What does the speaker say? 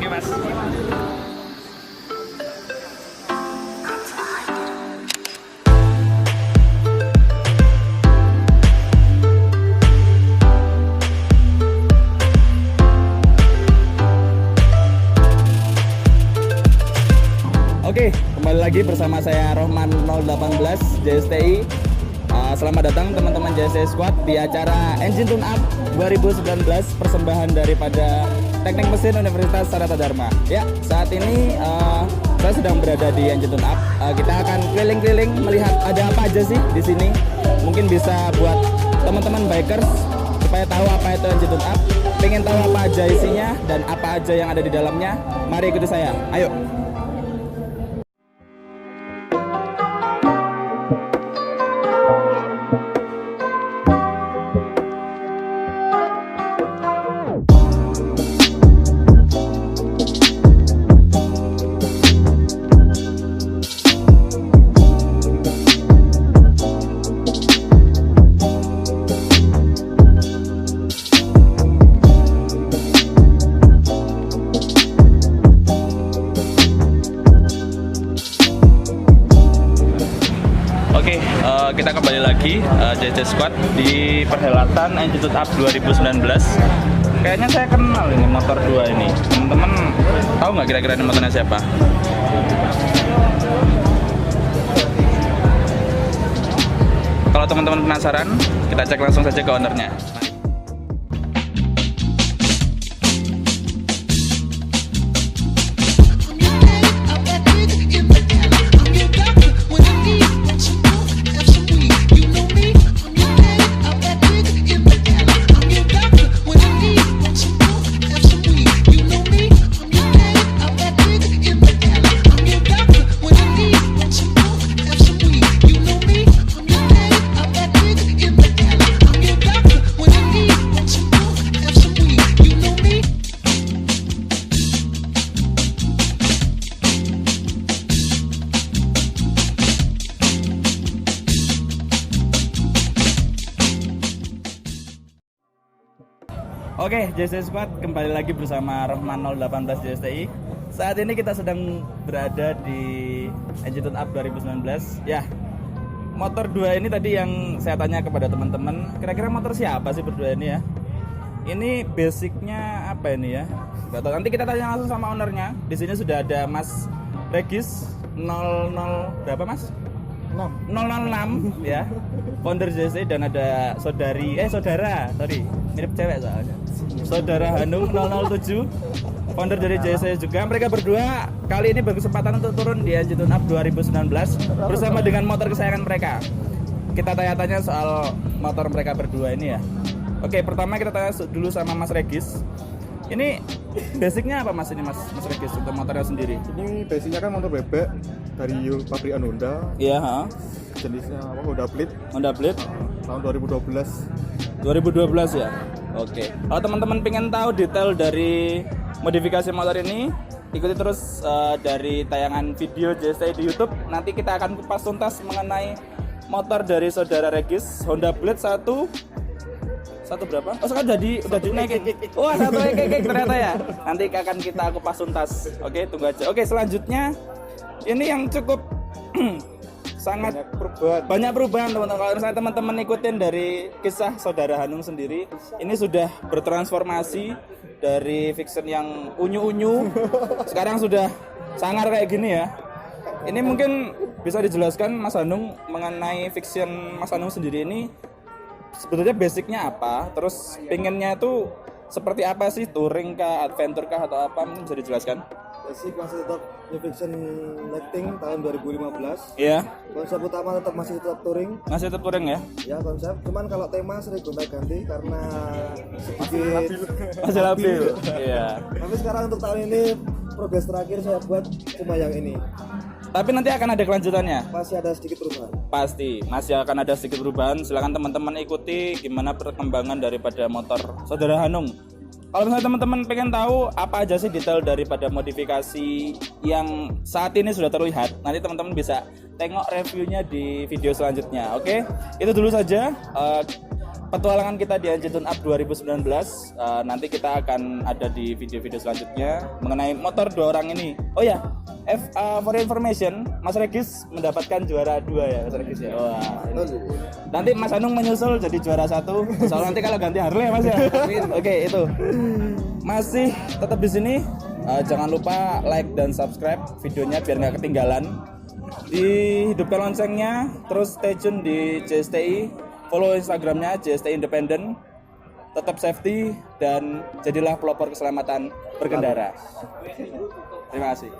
Oke mas. Oke, kembali lagi bersama saya Rohman 018 JSTI. Selamat datang teman-teman JSTI Squad di acara Engine Tune Up 2019, persembahan daripada Teknik Mesin Universitas Sarata Dharma. Ya, saat ini saya sedang berada di Engine Tune Up. Kita akan keliling-keliling melihat ada apa aja sih di sini. Mungkin bisa buat teman-teman bikers supaya tahu apa itu Engine Tune Up, pengen tahu apa aja isinya dan apa aja yang ada di dalamnya. Mari ikuti saya. Ayo. Oke, kita kembali lagi JSTI Squad di perhelatan Engine Tune Up 2019. Kayaknya saya kenal ini motor 2 ini. Teman-teman tahu nggak kira-kira ini motornya siapa? Kalau teman-teman penasaran, kita cek langsung saja ke ownernya. Oke, JSTI Squad kembali lagi bersama Rohman 018 JSTI. Saat ini kita sedang berada di Engine Tune Up 2019. Ya, motor 2 ini tadi yang saya tanya kepada teman-teman, kira-kira motor siapa sih berdua ini ya? Ini basicnya apa ini ya? Gak tahu. Nanti kita tanya langsung sama ownernya. Di sini sudah ada Mas Regis 00 berapa Mas? 006 ya, founder JSTI, dan ada saudara, mirip cewek soalnya, saudara Hanung 007, founder dari JSTI juga. Mereka berdua kali ini berkesempatan untuk turun di Engine Tune Up 2019 bersama dengan motor kesayangan mereka. Kita tanya-tanya soal motor mereka berdua ini ya. Oke, pertama kita tanya dulu sama Mas Regis. Ini basicnya apa Mas Regis untuk motornya sendiri? Ini basicnya kan motor bebek dari pabrikan Honda. Iya, Jenisnya apa? Honda Blade tahun 2012 ya. Oke. Kalau teman-teman pengen tahu detail dari modifikasi motor ini, ikuti terus dari tayangan video JSTI di YouTube. Nanti kita akan kupas tuntas mengenai motor dari saudara Regis, Honda Blade satu berapa? Oh, sekarang udah dinaikin. Wah, satu ternyata ya. Nanti akan kita kupas tuntas. Oke, tunggu aja. Oke, selanjutnya ini yang cukup sangat banyak perubahan teman-teman. Kalau misalnya teman-teman ikutin dari kisah saudara Hanung sendiri, ini sudah bertransformasi dari fiction yang unyu-unyu, sekarang sudah sangar kayak gini ya. Ini mungkin bisa dijelaskan Mas Hanung mengenai fiction Mas Hanung sendiri ini sebetulnya basicnya apa, terus pengennya itu seperti apa sih, touring kah, adventure kah, atau apa, mungkin bisa dijelaskan? Basic masih tetap New Fiction Lighting tahun 2015. Iya. Konsep utama masih tetap touring. Masih tetap touring ya? Ya konsep, cuman kalau tema sering gonta-ganti karena sedikit Masih labil. Iya. Tapi sekarang untuk tahun ini progres terakhir saya buat cuma yang ini. Tapi nanti akan ada kelanjutannya. Masih ada sedikit perubahan. Pasti masih akan ada sedikit perubahan. Silakan teman-teman ikuti gimana perkembangan daripada motor saudara Hanung. Kalau misalnya teman-teman pengen tahu apa aja sih detail daripada modifikasi yang saat ini sudah terlihat, nanti teman-teman bisa tengok reviewnya di video selanjutnya. Oke, itu dulu saja. petualangan kita di NJ Tune Up 2019. Nanti kita akan ada di video-video selanjutnya mengenai motor 2 orang ini. Oh ya, for your information, Mas Regis mendapatkan juara 2 ya, Mas Regis ya. Wah. Nanti Mas Anung menyusul jadi juara 1. Soalnya nanti kalau ganti Harley ya, Mas ya. Oke, itu. Masih tetap di sini. Jangan lupa like dan subscribe videonya biar nggak ketinggalan. Dihidupkan loncengnya, terus stay tune di JSTI, follow Instagramnya JSTI Independent, tetap safety dan jadilah pelopor keselamatan berkendara. Terima kasih.